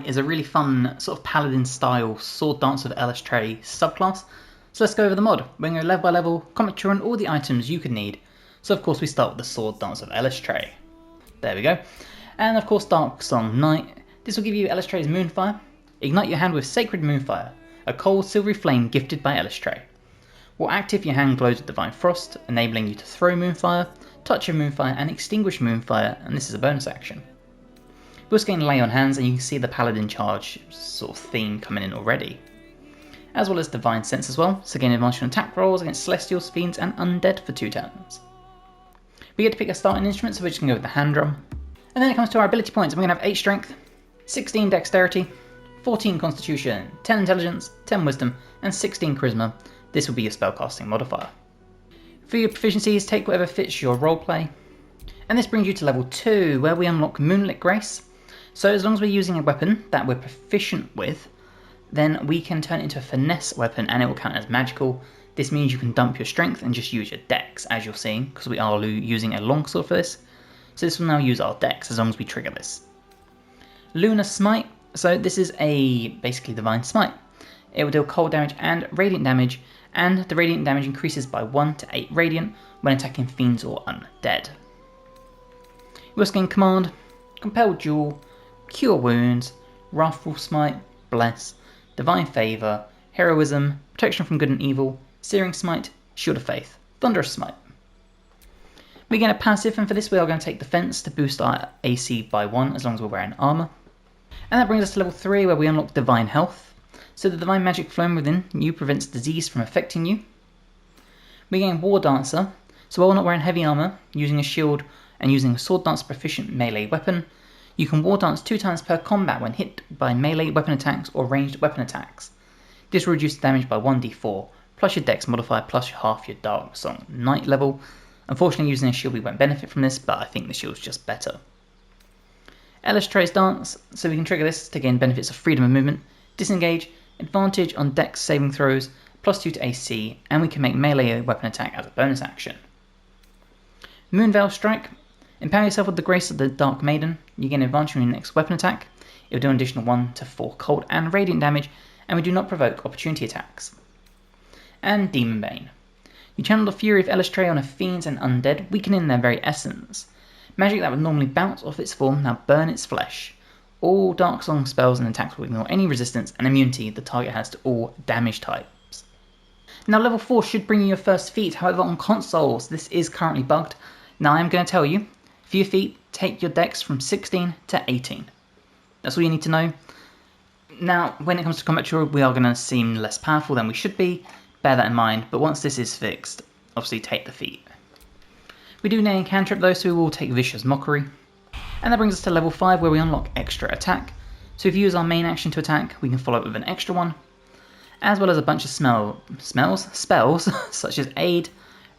Knight is a really fun sort of paladin style sword dance of Eilistraee subclass. So let's go over the mod. We're going to go level by level, comment on all the items you could need. So of course we start with the sword dance of Eilistraee. There we go. And of course Darksong Knight. This will give you Eilistraee's Moonfire. Ignite your hand with Sacred Moonfire, a cold silvery flame gifted by Eilistraee. While active, your hand glows with Divine Frost, enabling you to throw Moonfire, touch a Moonfire, and extinguish Moonfire, and this is a bonus action. We also gain Lay on Hands, and you can see the Paladin Charge sort of theme coming in already. As well as Divine Sense as well, so gain advantage on attack rolls against Celestials, Fiends, and Undead for 2 turns. We get to pick a starting instrument, so we're just going to go with the hand drum. And then it comes to our ability points, and we're going to have 8 Strength, 16 Dexterity, 14 Constitution, 10 Intelligence, 10 Wisdom, and 16 Charisma. This will be your spellcasting modifier. For your proficiencies, take whatever fits your roleplay. And this brings you to level 2, where we unlock Moonlit Grace. So as long as we're using a weapon that we're proficient with, then we can turn it into a finesse weapon and it will count as magical. This means you can dump your strength and just use your dex, as you're seeing, because we are using a longsword for this. So this will now use our dex as long as we trigger this. Lunar Smite. So this is a basically Divine Smite. It will deal cold damage and radiant damage, and the radiant damage increases by 1 to 8 radiant when attacking fiends or undead. We also gain Command, Compel Duel, Cure Wounds, Wrathful Smite, Bless, Divine Favour, Heroism, Protection from Good and Evil, Searing Smite, Shield of Faith, Thunderous Smite. We gain a passive, and for this we are going to take Defense to boost our AC by 1 as long as we're wearing armour. And that brings us to level 3, where we unlock Divine Health. So the divine magic flowing within you prevents disease from affecting you. We gain War Dancer, so while not wearing heavy armour, using a shield and using a sword dance proficient melee weapon, you can War Dance 2 times per combat when hit by melee weapon attacks or ranged weapon attacks. This will reduce damage by 1d4, plus your dex modifier plus half your Darksong Knight level. Unfortunately, using a shield we won't benefit from this, but I think the shield's just better. Eilistraee's Dance, so we can trigger this to gain benefits of freedom of movement, disengage, advantage on dex saving throws, plus 2 to AC, and we can make melee weapon attack as a bonus action. Moonveil Strike. Empower yourself with the grace of the Dark Maiden. You gain advantage on your next weapon attack. It will do an additional 1 to 4 cold and radiant damage, and we do not provoke opportunity attacks. And Demon Bane. You channel the fury of Eilistraee on a fiends and undead, weakening their very essence. Magic that would normally bounce off its form now burn its flesh. All Darksong spells and attacks will ignore any resistance and immunity the target has to all damage types. Now level 4 should bring you your first feat, however on consoles this is currently bugged. Now I am going to tell you, for your feat, take your dex from 16 to 18. That's all you need to know. Now, when it comes to combat tutorial, we are going to seem less powerful than we should be. Bear that in mind, but once this is fixed, obviously take the feat. We do need a cantrip though, so we will take Vicious Mockery. And that brings us to level 5, where we unlock Extra Attack. So if you use our main action to attack, we can follow it with an extra one. As well as a bunch of spells, such as Aid,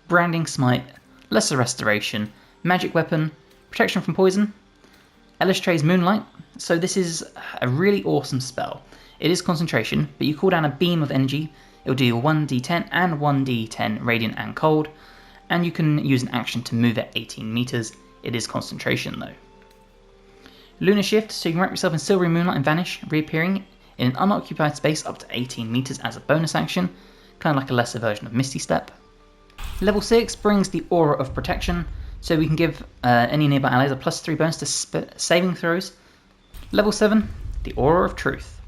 Branding Smite, Lesser Restoration, Magic Weapon, Protection from Poison, Eilistraee's Moonlight. So this is a really awesome spell. It is concentration, but you call down a beam of energy. It will deal 1d10 and 1d10 radiant and cold, and you can use an action to move it 18 meters. It is concentration though. Lunar Shift, so you can wrap yourself in silvery moonlight and vanish, reappearing in an unoccupied space up to 18 meters as a bonus action, kind of like a lesser version of Misty Step. Level 6 brings the Aura of Protection, so we can give any nearby allies a +3 bonus to saving throws. Level 7, the Aura of Truth.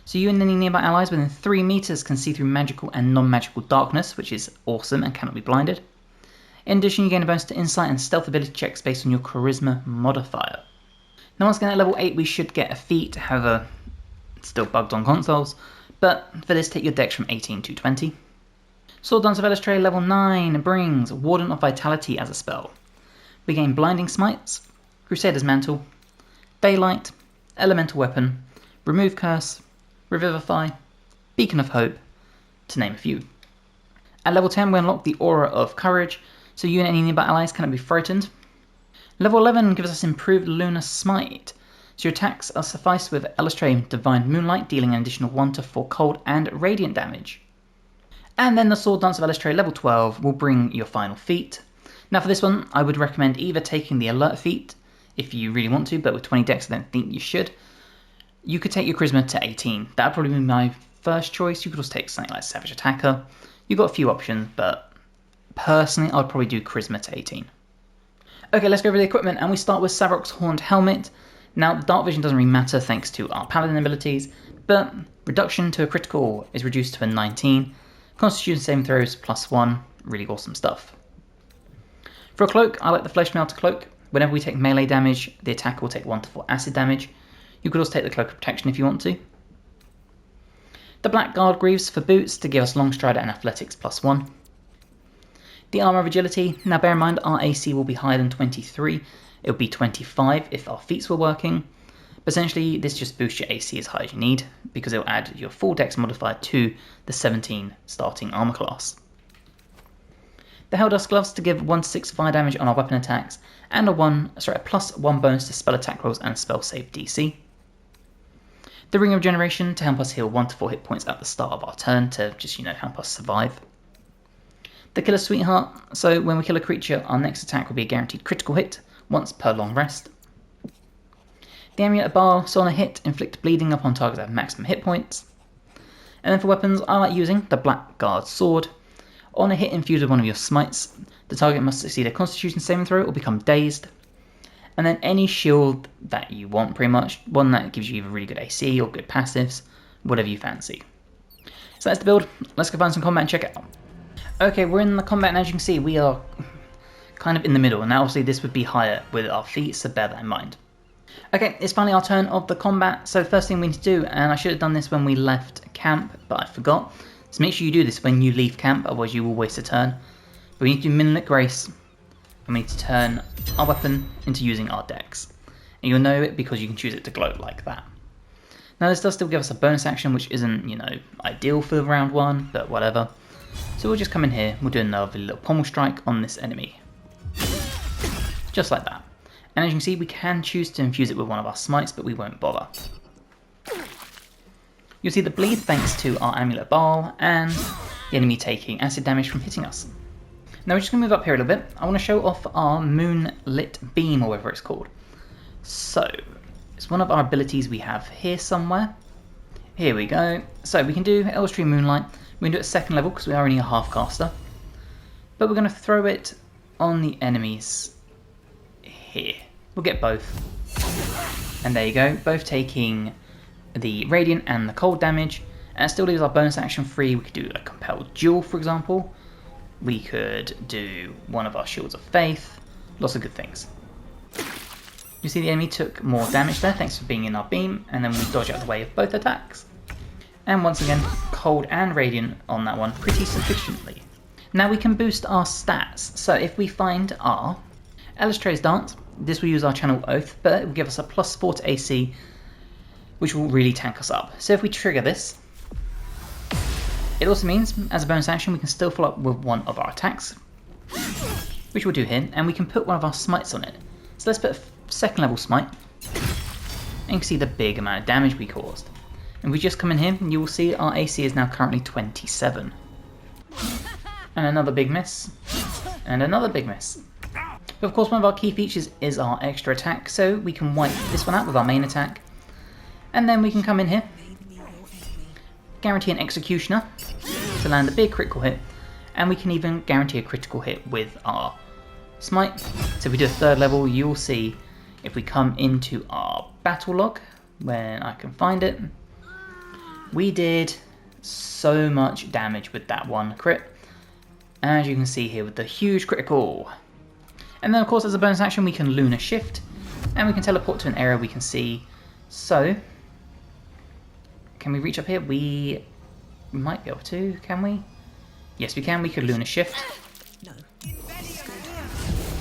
So you and any nearby allies within 3 meters can see through magical and non-magical darkness, which is awesome and cannot be blinded. In addition, you gain a bonus to Insight and Stealth ability checks based on your Charisma modifier. Now once again at level 8 we should get a feat, however it's still bugged on consoles, but for this take your dex from 18 to 20. Sword Dance of Eilistraee level 9 brings Warden of Vitality as a spell. We gain Blinding Smites, Crusader's Mantle, Daylight, Elemental Weapon, Remove Curse, Revivify, Beacon of Hope, to name a few. At level 10 we unlock the Aura of Courage, so you and any nearby allies cannot be frightened. Level 11 gives us improved Lunar Smite, so your attacks are sufficed with Eilistraee Divine Moonlight, dealing an additional 1 to 4 cold and radiant damage. And then the Sword Dance of Eilistraee level 12 will bring your final feat. Now for this one, I would recommend either taking the Alert feat, if you really want to, but with 20 dex I don't think you should, You could take your Charisma to 18. That would probably be my first choice. You could also take something like Savage Attacker. You've got a few options, but personally I'd probably do Charisma to 18. Okay, let's go over the equipment, and we start with Savrok's Horned Helmet. Now, Dark Vision doesn't really matter thanks to our Paladin abilities, but reduction to a critical is reduced to a 19. Constitution saving throws +1, really awesome stuff. For a cloak, I like the Flesh Melter Cloak. Whenever we take melee damage, the attacker will take 1 to 4 acid damage. You could also take the Cloak of Protection if you want to. The Black Guard Greaves for boots to give us Long Strider and Athletics +1. The Armour of Agility, now bear in mind our AC will be higher than 23, it would be 25 if our feats were working. But essentially this just boosts your AC as high as you need, because it will add your full dex modifier to the 17 starting armour class. The Helldust Gloves to give 1/6 fire damage on our weapon attacks, and a +1 bonus to spell attack rolls and spell save DC. The Ring of Regeneration to help us heal 1 to 4 hit points at the start of our turn to just, help us survive. The Killer Sweetheart, so when we kill a creature, our next attack will be a guaranteed critical hit, once per long rest. The Amulet of Baal, so on a hit, inflict bleeding upon targets that have maximum hit points. And then for weapons, I like using the Blackguard Sword. On a hit infused with one of your smites, the target must succeed a Constitution saving throw or become dazed. And then any shield that you want, pretty much, one that gives you either really good AC or good passives, whatever you fancy. So that's the build. Let's go find some combat and check it out. Okay, we're in the combat, and as you can see, we are kind of in the middle. Now, obviously, this would be higher with our feet, so bear that in mind. Okay, it's finally our turn of the combat. So, first thing we need to do, and I should have done this when we left camp, but I forgot. So make sure you do this when you leave camp, otherwise you will waste a turn. But we need to do Minute Grace, and we need to turn our weapon into using our dex. And you'll know it because you can choose it to glow like that. Now, this does still give us a bonus action, which isn't, ideal for round 1, but whatever. So we'll just come in here, we'll do another little pommel strike on this enemy. Just like that. And as you can see, we can choose to infuse it with one of our smites, but we won't bother. You'll see the bleed thanks to our Amulet of Baal, and the enemy taking acid damage from hitting us. Now we're just going to move up here a little bit. I want to show off our Moonlit Beam, or whatever it's called. So, it's one of our abilities we have here somewhere. Here we go. So we can do Eilistraee Moonlight. We can do it at 2nd level because we are only a half caster. But we're going to throw it on the enemies here. We'll get both. And there you go, both taking the Radiant and the Cold damage. And it still leaves our bonus action free. We could do a Compelled Duel, for example. We could do one of our Shields of Faith. Lots of good things. You see the enemy took more damage there, thanks for being in our beam. And then we dodge out of the way of both attacks. And once again, Cold and Radiant on that one pretty sufficiently. Now we can boost our stats. So if we find our Eilistraee's Dance, this will use our Channel Oath, but it will give us a +4 to AC, which will really tank us up. So if we trigger this, it also means, as a bonus action, we can still follow up with one of our attacks, which we'll do here, and we can put one of our smites on it. So let's put a 2nd level smite, and you can see the big amount of damage we caused. And if we just come in here, you will see our AC is now currently 27. And another big miss. And another big miss. But of course, one of our key features is our extra attack, so we can wipe this one out with our main attack. And then we can come in here, guarantee an Executioner to land a big critical hit, and we can even guarantee a critical hit with our smite. So if we do a 3rd level, you will see if we come into our battle log, when I can find it, we did so much damage with that one crit, as you can see here with the huge critical. And then of course as a bonus action we can Lunar Shift, and we can teleport to an area we can see. So, can we reach up here? We might be able to, can we? Yes we can, we could Lunar Shift.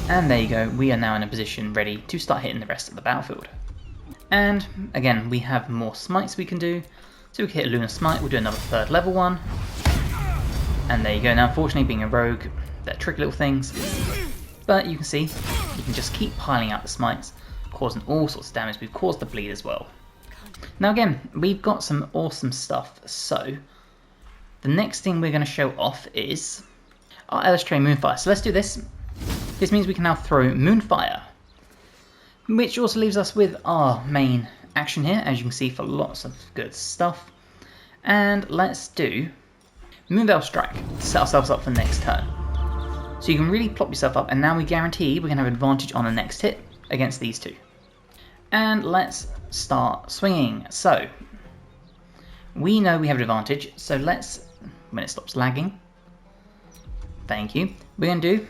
And there you go, we are now in a position ready to start hitting the rest of the battlefield. And again, we have more smites we can do. So we can hit a Lunar Smite, we'll do another 3rd level one. And there you go. Now unfortunately being a rogue, they're tricky little things. But you can see, you can just keep piling out the smites, causing all sorts of damage. We've caused the bleed as well. Now again, we've got some awesome stuff. So, the next thing we're going to show off is our Eilistraee Moonfire. So let's do this. This means we can now throw Moonfire, which also leaves us with our main action here, as you can see, for lots of good stuff. And let's do Moonveil Strike to set ourselves up for next turn. So you can really plop yourself up, and now we guarantee we're going to have advantage on the next hit against these two. And let's start swinging. So we know we have an advantage, so let's, when it stops lagging, thank you, we're going to do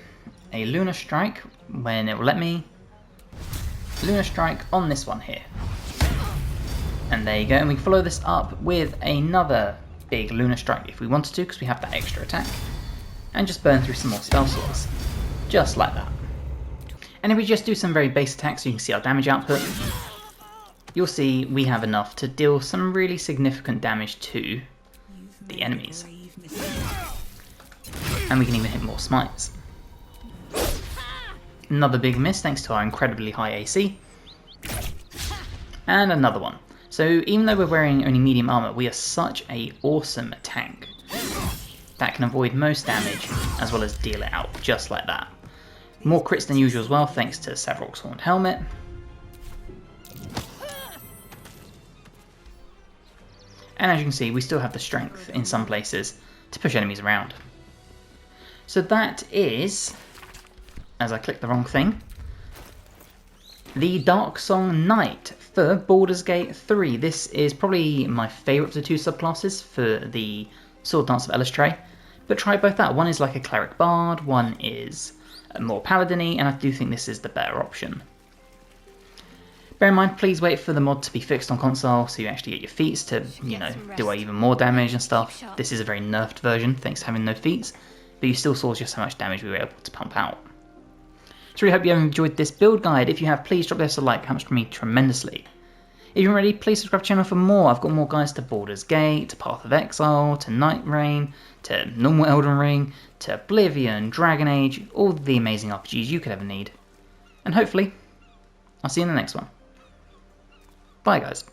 a Lunar Strike when it will let me. Lunar Strike on this one here. And there you go, and we can follow this up with another big Lunar Strike if we wanted to, because we have that extra attack. And just burn through some more spell slots. Just like that. And if we just do some very base attacks so you can see our damage output, you'll see we have enough to deal some really significant damage to the enemies. And we can even hit more smites. Another big miss thanks to our incredibly high AC. And another one. So even though we're wearing only medium armor, we are such a awesome tank that can avoid most damage as well as deal it out just like that. More crits than usual as well thanks to Savrok's Horned Helmet. And as you can see, we still have the strength in some places to push enemies around. So that is, as I clicked the wrong thing, the Darksong Knight for Baldur's Gate 3. This is probably my favourite of the two subclasses for the Sword Dance of Eilistraee, but try both out. One is like a Cleric Bard, one is more Paladin-y, and I do think this is the better option. Bear in mind, please wait for the mod to be fixed on console so you actually get your feats to, you know, do even more damage and stuff. This is a very nerfed version, thanks to having no feats, but you still saw just how much damage we were able to pump out. So really hope you have enjoyed this build guide. If you have, please drop this a like, it helps me tremendously. If you're ready, please subscribe to the channel for more. I've got more guides to Baldur's Gate, to Path of Exile, to Night Reign, to normal Elden Ring, to Oblivion, Dragon Age, all the amazing RPGs you could ever need. And hopefully, I'll see you in the next one. Bye guys.